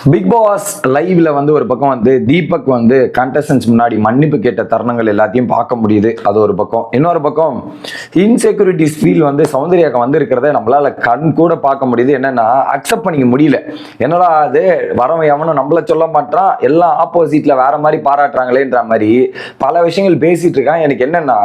Big pass லைவ்ல வந்து ஒரு பக்கம் வந்து தீபக் வந்து கண்டஸ்டன்ஸ் முன்னாடி மன்னிப்பு கேட்ட தருணங்கள் எல்லாத்தையும் பார்க்க முடியுது. அது ஒரு பக்கம். இன்னொரு பக்கம் இன்செக்யூரிட்டிஸ் ஃபீல் வந்து சௌந்தர்யாக்கு வந்து இருக்கிறத நம்மளால கண் கூட பார்க்க முடியுது. என்னன்னா அக்செப்ட் பண்ணிக்க முடியல. என்னடா அது வரவன் எவனும் நம்மள சொல்ல மாட்டான், எல்லாம் ஆப்போசிட்ல வேற மாதிரி பாராட்டுறாங்களேன்ற மாதிரி பல விஷயங்கள் பேசிட்டு இருக்கான். எனக்கு என்னன்னா,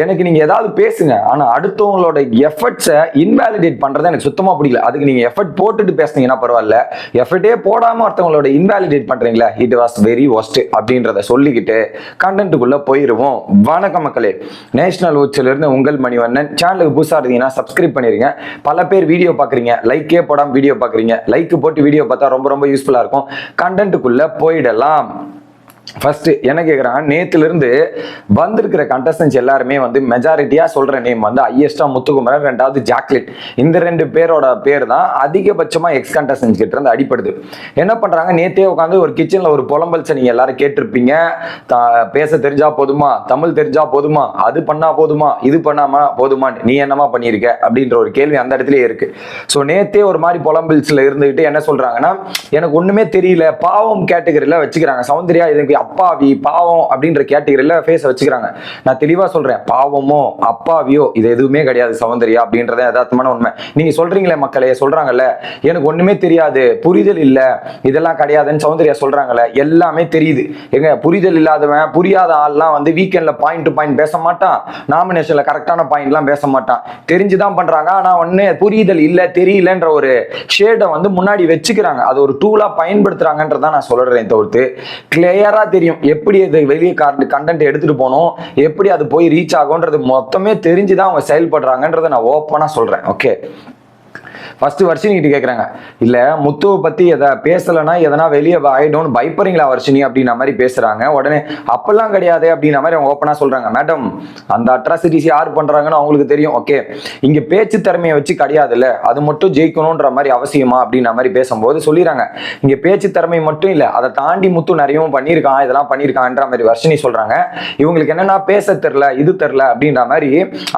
எனக்கு நீங்க ஏதாவது பேசுங்க, ஆனா அடுத்தவங்களோட எஃபர்ட்ஸை இன்வாலிடேட் பண்றதை எனக்கு சுத்தமா பிடிக்கல. அதுக்கு நீங்க எஃபர்ட் போட்டுட்டு பேசுனீங்கன்னா பரவாயில்ல, எஃபர்ட்டே போடாம ஒருத்தவங்களோட இன்வாலிடேட் பண்றீங்களா, இட் வாஸ் வெரி ஒஸ்ட் அப்படின்றத சொல்லிக்கிட்டு கண்டென்ட்டுக்குள்ள போயிருவோம். வணக்கம் மக்களே, நேஷனல் வாட்ச்ல இருந்து உங்கள் மணிவண்ணன். சேனலுக்கு புதுசா இருந்தீங்கன்னா சப்ஸ்கிரைப் பண்ணிருங்க. பல பேர் வீடியோ பாக்குறீங்க, லைக்கே போடாம வீடியோ பாக்குறீங்க. லைக் போட்டு வீடியோ பார்த்தா ரொம்ப ரொம்ப யூஸ்ஃபுல்லா இருக்கும். கண்டென்ட்டுக்குள்ள போயிடலாம். ஃபர்ஸ்ட் என்ன கேட்குறாங்க, நேத்துல இருந்து வந்திருக்கிற கண்டஸ்டன்ஸ் எல்லாருமே வந்து மெஜாரிட்டியா சொல்ற நேம் வந்து ஹையஸ்டா முத்துக்குமரன், ரெண்டாவது ஜாக்லின். இந்த ரெண்டு பேரோட பேர் தான் அதிகபட்சமா எக்ஸ் கண்டஸ்டன்ஸ் கிட்ட இருந்து அடிப்படுது. என்ன பண்றாங்க, நேத்தே உட்காந்து ஒரு கிச்சன்ல ஒரு புலம்பல்ஸை நீங்க எல்லாரும் கேட்டிருப்பீங்க. பேச தெரிஞ்சா போதுமா, தமிழ் தெரிஞ்சா போதுமா, அது பண்ணா போதுமா, இது பண்ணாம போதுமா, நீ என்னமா பண்ணியிருக்க அப்படின்ற ஒரு கேள்வி அந்த இடத்துலயே இருக்கு. ஸோ நேத்தே ஒரு மாதிரி புலம்பல்ஸ்ல இருந்துகிட்டு என்ன சொல்றாங்கன்னா, எனக்கு ஒண்ணுமே தெரியல, பாவம் கேட்டகரியில வச்சுக்கிறாங்க. சௌந்தர்யா இதுக்கு அப்பாவி பாவம் அப்படின்ற கேட்டகரியில ஃபேஸ வச்சுக்கிறாங்க. நான் தெளிவா சொல்றேன், பாவமோ அப்பாவியோ இது எதுவுமே கிடையாது சௌந்தர்யா அப்படின்றத யதார்த்தமான உண்மை. நீங்க சொல்றீங்களே மக்களே, சொல்றாங்கல்ல எனக்கு ஒண்ணுமே தெரியாது, புரிதல் இல்ல, இதெல்லாம் கிடையாதுன்னு சௌந்தர்யா சொல்றாங்கல்ல, எல்லாமே தெரியுது. எங்க புரிதல் இல்லாதவன், புரியாத ஆள்லாம் வந்து வீக்கெண்ட்ல பாயிண்ட் டு பாயிண்ட் பேச மாட்டான், நாமினேஷன்ல கரெக்டான பாயிண்ட்லாம் பேச மாட்டான். தெரிஞ்சுதான் பண்றாங்க. ஆனா ஒண்ணு புரிதல் இல்ல, தெரியலன்ற ஒரு ஷேடை வந்து முன்னாடி வச்சுக்கிறாங்க. அது ஒரு டூலா பயன்படுத்துறாங்கன்றதான் நான் சொல்றேன். தவிர்த்து கிளியரா தெரியும் எப்படி அது வெளியே கண்டென்ட் எடுத்துட்டு போகணும், எப்படி அது போய் ரீச் ஆகும்ன்றது மொத்தமே தெரிஞ்சுதான் அவங்க செயல்படுறாங்கன்றதை நான் ஓப்பனா சொல்றேன். ஓகே, ஃபர்ஸ்ட் வர்ஷினி கிட்ட கேட்குறாங்க, இல்லை முத்துவை பற்றி எதை பேசலைன்னா எதனா வெளியே ஆயிடும்னு பயப்படுறீங்களா வர்ஷினி அப்படின்ற மாதிரி பேசுகிறாங்க. உடனே அப்பெல்லாம் கிடையாது அப்படின்ற மாதிரி அவங்க ஓப்பனாக சொல்கிறாங்க. மேடம், அந்த அட்ராசிட்டிஸ் யார் பண்ணுறாங்கன்னு அவங்களுக்கு தெரியும். ஓகே, இங்கே பேச்சு திறமையை வச்சு கிடையாதுல்ல, அது மட்டும் ஜெயிக்கணுன்ற மாதிரி அவசியமா அப்படின்ற மாதிரி பேசும்போது சொல்லிடுறாங்க, இங்கே பேச்சு திறமை மட்டும் இல்லை, அதை தாண்டி முத்து நிறையவும் பண்ணியிருக்கான், இதெல்லாம் பண்ணியிருக்கான்ற மாதிரி வர்ஷினி சொல்கிறாங்க. இவங்களுக்கு என்னன்னா பேச தெரில, இது தெரில அப்படின்ற மாதிரி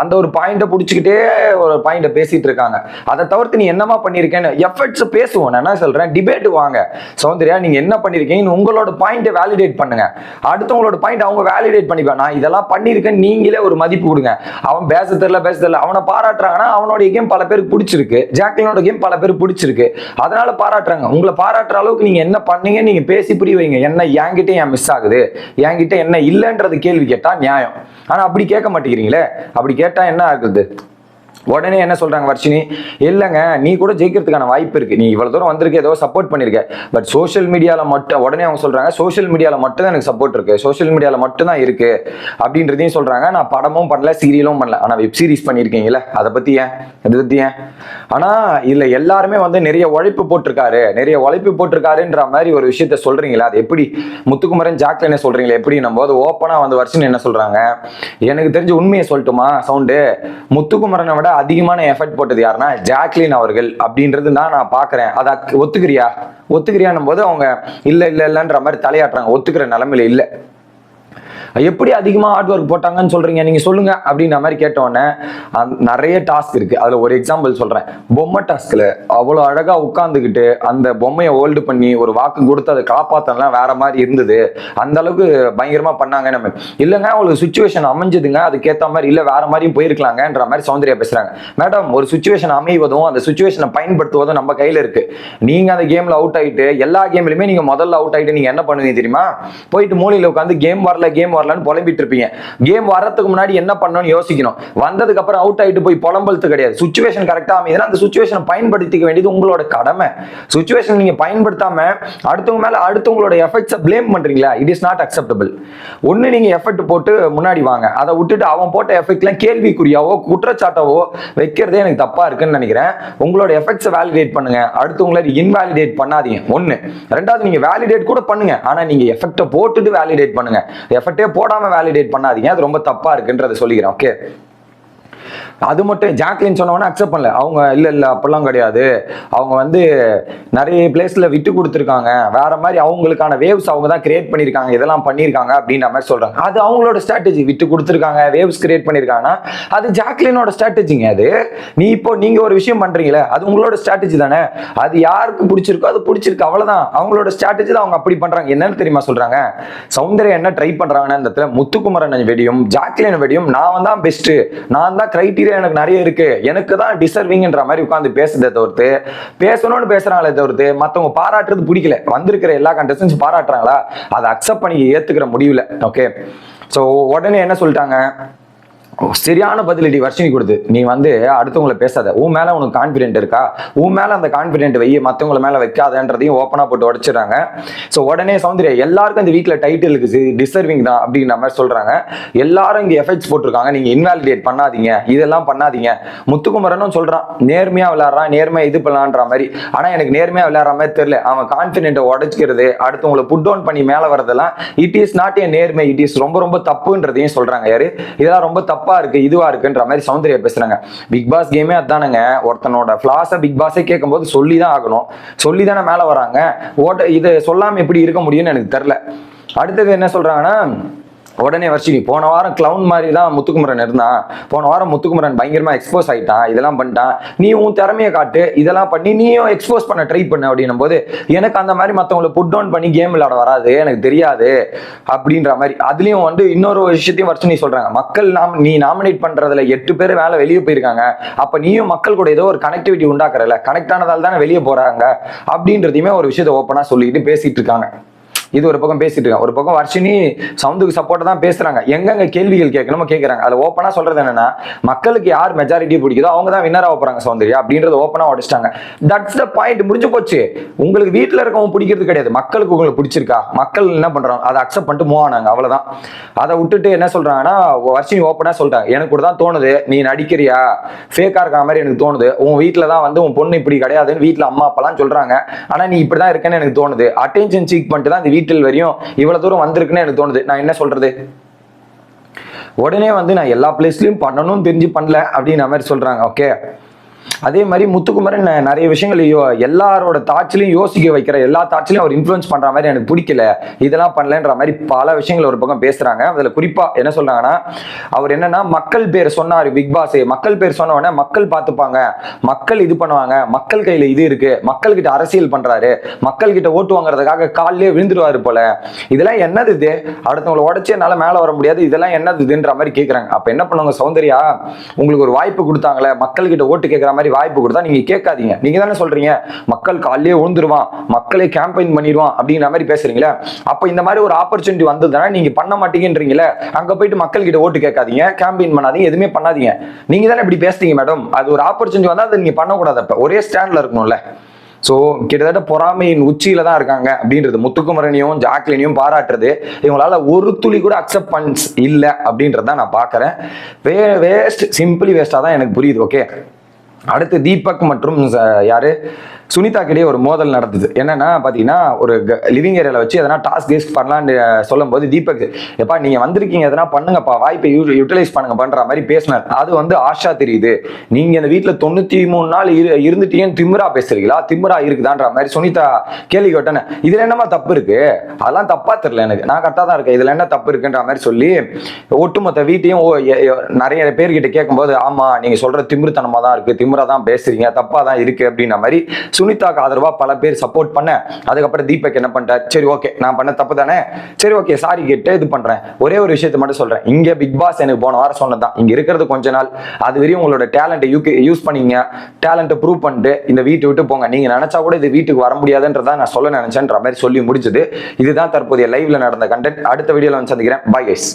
அந்த ஒரு பாயிண்டை பிடிச்சிக்கிட்டே ஒரு பாயிண்டை பேசிட்டு இருக்காங்க. அதை தவிர்த்து நீ என்னமா பண்ணிருக்கேன்னு எஃபர்ட்ஸ் பேசுவோம். நான் என்ன சொல்றேன், டிபேட் வாங்க. சௌந்தர்யா நீங்க என்ன பண்ணிருக்கீங்க, உங்களோட பாயிண்ட்டை வேலிடேட் பண்ணுங்க. அடுத்தவங்களோட பாயிண்ட் அவங்க வேலிடேட் பண்ணிப்பாங்க. நான் இதெல்லாம் பண்ணிருக்கேன், நீங்களே ஒரு மதிப்பு கொடுங்க. அவன் பேச தெரியல, அவனை பாராட்டுறாங்கன்னா அவனோட கேம் பல பேருக்கு பிடிச்சிருக்கு, ஜாக்லினோட கேம் பல பேருக்கு பிடிச்சிருக்கு, அதனால பாராட்டுறாங்க. உங்களை பாராட்டுற அளவுக்கு நீங்க என்ன பண்ணீங்க நீங்க பேசி புரிய வைங்க. என்ன என்கிட்ட ஏன் மிஸ் ஆகுது, என்கிட்ட என்ன இல்லைன்றது கேள்வி கேட்டா நியாயம். ஆனா அப்படி கேட்க மாட்டேங்கிறீங்களே. அப்படி கேட்டா என்ன ஆகுது, உடனே என்ன சொல்றாங்க வர்ஷினி, இல்லைங்க நீ கூட ஜெயிக்கிறதுக்கான வாய்ப்பு இருக்கு, நீ இவ்வளவு தூரம் வந்திருக்க, ஏதோ சப்போர்ட் பண்ணிருக்க, பட் சோஷியல் மீடியால மட்டும். உடனே அவங்க சொல்றாங்க, சோஷியல் மீடியால மட்டும் தான் எனக்கு சப்போர்ட் இருக்கு, சோஷியல் மீடியால மட்டும் தான் இருக்கு அப்படின்றதையும் சொல்றாங்க. நான் படமும் பண்ணல, சீரியலும் பண்ணல, ஆனா வெப் சீரிஸ் பண்ணிருக்கீங்களா, அதை பத்தி ஏன், அதை பத்தி ஏன்? ஆனா இல்ல எல்லாருமே வந்து நிறைய உழைப்பு போட்டிருக்காருன்ற மாதிரி ஒரு விஷயத்த சொல்றீங்களா, அது எப்படி முத்துக்குமரன் ஜாக்லினே சொல்றீங்களா எப்படி? நம்ம போது ஓப்பனா வந்து வர்ஷினி என்ன சொல்றாங்க, எனக்கு தெரிஞ்ச உண்மையை சொல்லட்டுமா சவுண்டு, முத்துக்குமரனை விட அதிகமான எஃபர்ட் போட்டது யாருன்னா ஜாக்லின் அவர்கள் அப்படின்றது தான் நான் பாக்குறேன். அதை ஒத்துக்கிறியான்னும் போது அவங்க இல்லன்ற மாதிரி தலையாட்டுறாங்க. ஒத்துக்கிற நிலைமையில இல்ல. எப்படி அதிகமா ஹார்ட் ஒர்க் போட்டாங்கன்னு சொல்றீங்க, நீங்க சொல்லுங்க அப்படின்ற மாதிரி கேட்டோன்னே நிறைய டாஸ்க் இருக்கு. அதுல ஒரு எக்ஸாம்பிள் சொல்றேன். பொம்மை டாஸ்க்ல அவ்வளவு அழகா உட்கார்ந்துக்கிட்டு அந்த பொம்மையை ஹோல்டு பண்ணி ஒரு வாக்கு கொடுத்து அதை காப்பாத்தலாம் வேற மாதிரி இருந்தது. அந்த அளவுக்கு பயங்கரமா பண்ணாங்க. நம்ம இல்லைங்க அவங்களுக்கு சுச்சுவேஷன் அமைஞ்சதுங்க, அதுக்கேற்ற மாதிரி இல்ல வேற மாதிரியும் போயிருக்கலாங்கன்ற மாதிரி சௌந்தர்யா பேசுறாங்க. மேடம், ஒரு சுச்சுவேஷன் அமைவதும் அந்த சுச்சுவேஷனை பயன்படுத்துவதும் நம்ம கையில இருக்கு. நீங்க அந்த கேம்ல அவுட் ஆயிட்டு எல்லா கேம்லயுமே நீங்க முதல்ல அவுட் ஆயிட்டு நீங்க என்ன பண்ணுவீங்க தெரியுமா, போயிட்டு மூலையில உட்காந்து கேம் வரலன்னு புலம்பிட்டு இருப்பீங்க. கேம் வரதுக்கு முன்னாடி என்ன பண்ணணும்னு யோசிக்கணும். வந்ததுக்கு அப்புறம் அவுட் ஆயிட்டு போய் புலம்பல்து கிடையாது. சிச்சுவேஷன் கரெக்டா அமையுதுன்னா அந்த சிச்சுவேஷனை பயன்படுத்திக்க வேண்டியது உங்களோட கடமை. சிச்சுவேஷன் நீங்க பயன்படுத்தாம அடுத்தவங்க மேல அடுத்தவங்களோட எஃபெக்ட்ஸை ப்ளேம் பண்றீங்களா, இட் இஸ் நாட் அக்செப்டபிள். ஒன்னு நீங்க எஃபெக்ட் போட்டு முன்னாடி வாங்க, அதை விட்டுட்டு அவன் போட்ட எஃபெக்ட்லாம் கேள்விக்குறியாவோ குற்றச்சாட்டவோ வைக்கிறதே எனக்கு தப்பா இருக்குன்னு நினைக்கிறேன். உங்களோட எஃபெக்ட்ஸை வேலிடேட் பண்ணுங்க, அடுத்தவங்களை இன்வாலிடேட் பண்ணாதீங்க. ஒன்னு. ரெண்டாவது, நீங்க வேலிடேட் கூட பண்ணுங்க, ஆனா நீங்க எஃபெக்ட்டை போட்டுட்டு வேலிடேட் பண்ணுங்க. எஃபெக்டே போடாம வேலிடேட் பண்ணாதீங்க, அது ரொம்ப தப்பா இருக்குன்றதை சொல்லிக்கிறேன். ஓகே, அது மட்டும் ஜாக்லின் சொன்னவொன்னே அக்செப்ட் பண்ணல. அவங்க இல்ல அப்படிலாம் கிடையாது, அவங்க வந்து நிறைய பிளேஸ்ல விட்டு கொடுத்துருக்காங்க, வேற மாதிரி அவங்களுக்கான வேவ்ஸ் அவங்க தான் கிரியேட் பண்ணியிருக்காங்க, இதெல்லாம் பண்ணியிருக்காங்க அப்படின்ற மாதிரி சொல்றாங்க. அது அவங்களோட ஸ்ட்ராட்டஜி. விட்டு கொடுத்துருக்காங்க, வேவ்ஸ் கிரியேட் பண்ணியிருக்காங்கன்னா அது ஜாக்லினோட ஸ்ட்ராட்டஜிங்க. அது நீங்க ஒரு விஷயம் பண்றீங்களே, அது உங்களோட ஸ்ட்ராட்டஜி தானே. அது யாருக்கு பிடிச்சிருக்கோ அது பிடிச்சிருக்கு, அவ்வளவுதான். அவங்களோட ஸ்ட்ராட்டஜி தான் அவங்க அப்படி பண்றாங்க. என்னன்னு தெரியுமா சொல்றாங்க, சௌந்தர்யா என்ன ட்ரை பண்றாங்கன்னா, இந்த இடத்துல முத்துக்குமரன் வெடியும் ஜாக்லின் வெடியும் நான் தான் பெஸ்ட், நான் தான் கிரைட்டீரியா எனக்கு நிறைய இருக்கு, எனக்கு தான் டிசர்விங்ன்ற மாதிரி உட்காந்து பேசுறதை தவிர்த்து, பேசணும்னு பேசுறாங்களே தவிர்த்து மத்தவங்க பாராட்டுறது பிடிக்கல. வந்திருக்கிற எல்லா கண்டஸ்டன்ஸ் பாராட்டுறாங்களா, அதை அக்செப்ட் பண்ணி ஏத்துக்கிற முடியல. ஓகே, ஸோ உடனே என்ன சொல்லிட்டாங்க, சரியான பதிலடி வர்ஷினி கொடுத்து, நீ வந்து அடுத்தவங்களை பேசாத, உன் மேல உனக்கு கான்பிடென்ட் இருக்கா, உன் மேல அந்த கான்பிடென்ட் வை, மற்றவங்களை மேல வைக்காதன்றதையும் ஓப்பனா போட்டு உடைச்சிடறாங்க. ஸோ உடனே சௌந்தர்யா எல்லாருக்கும் இந்த வீட்டில் டைட்டிலுக்கு டிசர்விங் தான் அப்படிங்கிற மாதிரி சொல்றாங்க. எல்லாரும் இங்க எஃபெக்ட்ஸ் போட்டிருக்காங்க, நீங்க இன்வாலிடேட் பண்ணாதீங்க, இதெல்லாம் பண்ணாதீங்க. முத்துக்குமரனும் சொல்றான், நேர்மையா விளையாடுறான், நேர்மையா இது பண்ணலான்ற மாதிரி. ஆனா எனக்கு நேர்மையா விளையாடுற மாதிரி தெரியல, அவன் கான்பிடென்ட்டை உடைச்சிக்கிறது, அடுத்தவங்களை புட் டவுன் பண்ணி மேல வரதெல்லாம் இட் இஸ் நாட் ஏ நேர்மை, இட் இஸ் ரொம்ப ரொம்ப தப்புன்றதையும் சொல்றாங்க. யாரு இதெல்லாம் ரொம்ப தப்பா இருக்கு, இதுவா இருக்குன்ற மாதிரி சௌந்தர்யா பேசுறாங்க. பிக் பாஸ் கேமே அதானுங்க, ஒருத்தனோட ஃபிளாஸை பிக் பாஸே கேட்கும்போது சொல்லிதான் ஆகணும், சொல்லிதானே மேல வராங்க. இதை சொல்லாம எப்படி இருக்க முடியும்னு எனக்கு தெரியல. அடுத்தது என்ன சொல்றாங்கன்னா, உடனே வர்ஷினி போன வாரம் கிளவுன் மாதிரி தான் முத்துக்குமரன் இருந்தான், போன வாரம் முத்துக்குமரன் பயங்கரமா எக்ஸ்போஸ் ஆயிட்டான், இதெல்லாம் பண்ணிட்டான், நீ உன் திறமையை காட்டு, இதெல்லாம் பண்ணி நீயும் எக்ஸ்போஸ் பண்ண ட்ரை பண்ண அப்படின்னும் போது, எனக்கு அந்த மாதிரி மற்றவங்களை புட் டவுன் பண்ணி கேம் விளையாட வராது, எனக்கு தெரியாது அப்படின்ற மாதிரி. அதுலயும் வந்து இன்னொரு விஷயத்தையும் வர்ஷினி சொல்றாங்க, மக்கள் நீ நாமினேட் பண்றதுல 8 பேர் வேலை வெளியே போயிருக்காங்க, அப்ப நீயும் மக்கள் கூட ஏதோ ஒரு கனெக்டிவிட்டி உண்டாக்குறல, கனெக்ட் ஆனதால் தானே வெளியே போறாங்க அப்படின்றதையுமே ஒரு விஷயத்தை ஓப்பனா சொல்லிட்டு பேசிட்டு இருக்காங்க. இது ஒரு பக்கம் பேசிட்டு இருக்காங்க. ஒரு பக்கம் வர்ஷினி சவுந்துக்கு சப்போர்ட் தான் பேசுறாங்க, எங்கெங்க கேள்விகள் கேட்கணுமோ கேட்கறாங்க. அது ஓப்பனா சொல்றது என்னன்னா, மக்களுக்கு யார் மெஜாரிட்டி பிடிக்குதோ அவங்க தான் வின்னர் ஆக போறாங்க சௌந்தர்யா அப்படின்றது ஓப்பனா உடைச்சிட்டாங்க. தட்ஸ் த பாயிண்ட், முடிஞ்சு போச்சு. உங்களுக்கு வீட்டில் இருக்கவங்க பிடிக்கிறது கிடையாது, மக்களுக்கு உங்களுக்கு பிடிச்சிருக்கா, மக்கள் என்ன பண்றாங்க அதை அக்செப்ட் பண்ணிட்டு மூவ் ஆனாங்க, அவ்வளவுதான். அதை விட்டுட்டு என்ன சொல்றாங்கன்னா, வர்ஷினி ஓப்பனா சொல்லிட்டாங்க, எனக்கு கூட தான் தோணுது நீ நடிக்கிறியா, ஃபேக்கா இருக்கிற மாதிரி எனக்கு தோணுது, உன் வீட்டில் தான் வந்து உன் பொண்ணு இப்படி கிடையாதுன்னு வீட்டில் அம்மா அப்பாலாம் சொல்றாங்க, ஆனா நீ இப்படிதான் இருக்கேன்னு எனக்கு தோணுது, அட்டென்ஷன் சீக் பண்ணிட்டு தான் வீட்டில் வரையும் இவ்வளவு தூரம் வந்திருக்குன்னு எனக்கு தோணுது, நான் என்ன சொல்றது. உடனே வந்து நான் எல்லா பிளேஸ்லயும் பண்ணணும்னு தெரிஞ்சு பண்ணல அப்படின்ற மாதிரி சொல்றாங்க. ஓகே, அதே மாதிரி முத்துக்குமரன் நிறைய விஷயங்கள் எல்லாரோட தாட்சிலையும் யோசிக்க வைக்கிற, எல்லா தாட்சிலையும் அவர் இன்ஃப்ளூயன்ஸ் பண்ற மாதிரி எனக்கு பிடிக்கல, இதெல்லாம் பண்ணலன்ற மாதிரி பல விஷயங்கள் ஒரு பக்கம் பேசுறாங்க. அதுல குறிப்பா என்ன சொல்றாங்கன்னா, அவர் என்னன்னா மக்கள் பேர் சொன்னாரு பிக் பாஸ், மக்கள் பேர் சொன்ன உடனே மக்கள் பார்த்துப்பாங்க, மக்கள் இது பண்ணுவாங்க, மக்கள் கையில இது இருக்கு, மக்கள் கிட்ட அரசியல் பண்றாரு, மக்கள் கிட்ட ஓட்டு வாங்குறதுக்காக காலிலே விழுந்துருவாரு போல, இதெல்லாம் என்னது இது, அடுத்தவங்களை உடச்சி என்னால மேல வர முடியாது, இதெல்லாம் என்னது இதுன்ற மாதிரி கேட்கறாங்க. அப்ப என்ன பண்ணுவாங்க சௌந்தர்யா, உங்களுக்கு ஒரு வாய்ப்பு கொடுத்தாங்களே, மக்கள் கிட்ட ஓட்டு கேட்கற மாதிரி வாய்ப்பு கொடுத்தா நீங்க கேட்காதீங்க, நீங்க தானே சொல்றீங்க மக்கள் காலையே விழுந்துருவான், மக்களே கேம்பெயின் பண்ணிடுவான் அப்படிங்கிற மாதிரி பேசுறீங்களே, அப்ப இந்த மாதிரி ஒரு ஆப்பர்ச்சுனிட்டி வந்ததுன்னா நீங்க பண்ண மாட்டீங்கன்றீங்களே, அங்க போயிட்டு மக்கள் கிட்ட ஓட்டு கேட்காதீங்க, கேம்பெயின் பண்ணாதீங்க, எதுவுமே பண்ணாதீங்க, நீங்க தானே இப்படி பேசுறீங்க மேடம், அது ஒரு ஆப்பர்ச்சுனிட்டி வந்தா அதை நீங்க பண்ணக்கூடாது, அப்ப ஒரே ஸ்டாண்ட்ல இருக்கணும்ல. ஸோ கிட்டத்தட்ட பொறாமையின் உச்சியில தான் இருக்காங்க அப்படின்றது. முத்துக்குமரனையும் ஜாக்லினையும் பாராட்டுறது இவங்களால ஒரு துளி கூட அக்செப்டன்ஸ் இல்லை அப்படின்றத நான் பார்க்குறேன். வேஸ்ட், சிம்பிளி வேஸ்டாக தான் எனக்கு புரியுது. ஓகே, அடுத்து தீபக் மற்றும் யாரு சுனிதா கிட்டே ஒரு மோதல் நடந்தது. என்னன்னா பாத்தீங்கன்னா, ஒரு லிவிங் ஏரியால வச்சு எதனா டாஸ்க் கேஸ்க் பண்ணலான்னு சொல்லும் போது தீபக், எப்பா நீங்க வந்திருக்கீங்க எதனா பண்ணுங்கப்பா, வாய்ப்பை யூட்டிலைஸ் பண்ணுங்க பண்ற மாதிரி பேசினார். அது வந்து ஆஷா தெரியுது, நீங்க இந்த வீட்டுல 93 நாள் இருந்துட்டீங்கன்னு திமிரா பேசுறீங்களா, திமிரா இருக்குதான்ற மாதிரி சுனிதா கேள்வி கேட்டேன்னு, இதுல என்னமா தப்பு இருக்கு, அதெல்லாம் தப்பா தெரியல எனக்கு, நான் கரெக்டா தான் இருக்கேன், இதுல என்ன தப்பு இருக்குன்ற மாதிரி சொல்லி ஒட்டுமொத்த வீட்டையும் நிறைய பேர்கிட்ட கேட்கும்போது, ஆமா நீங்க சொல்ற திமிருத்தனமா தான் இருக்கு, திமிரா தான் பேசுறீங்க, தப்பா தான் இருக்கு அப்படின்ற மாதிரி சுனிதாக்கு ஆதரவா பல பேர் சப்போர்ட் பண்ண. அதுக்கப்புறம் தீபக் என்ன பண்ணிட்டார், சரி ஓகே நான் பண்ண தப்பு தானே, சரி ஓகே சாரி கேட்டு இது பண்றேன், ஒரே ஒரு விஷயத்தை மட்டும் சொல்றேன், இங்க பிக் பாஸ் எனக்கு போன வாரம் சொன்னதான், இங்க இருக்கிறது கொஞ்ச நாள், அது வரையும் உங்களோட டேலண்ட்டை யூஸ் பண்ணீங்க, டேலண்ட்டை ப்ரூவ் பண்ணிட்டு இந்த வீட்டை விட்டு போங்க, நீங்க நினைச்சா கூட இது வீட்டுக்கு வர முடியாதுன்றதா நான் சொல்ல நினைச்சேன்ற மாதிரி சொல்லி முடிச்சது. இதுதான் தற்போதைய லைவ்ல நடந்த கண்டென்ட். அடுத்த வீடியோல வந்து சந்திக்கிறேன். Bye guys.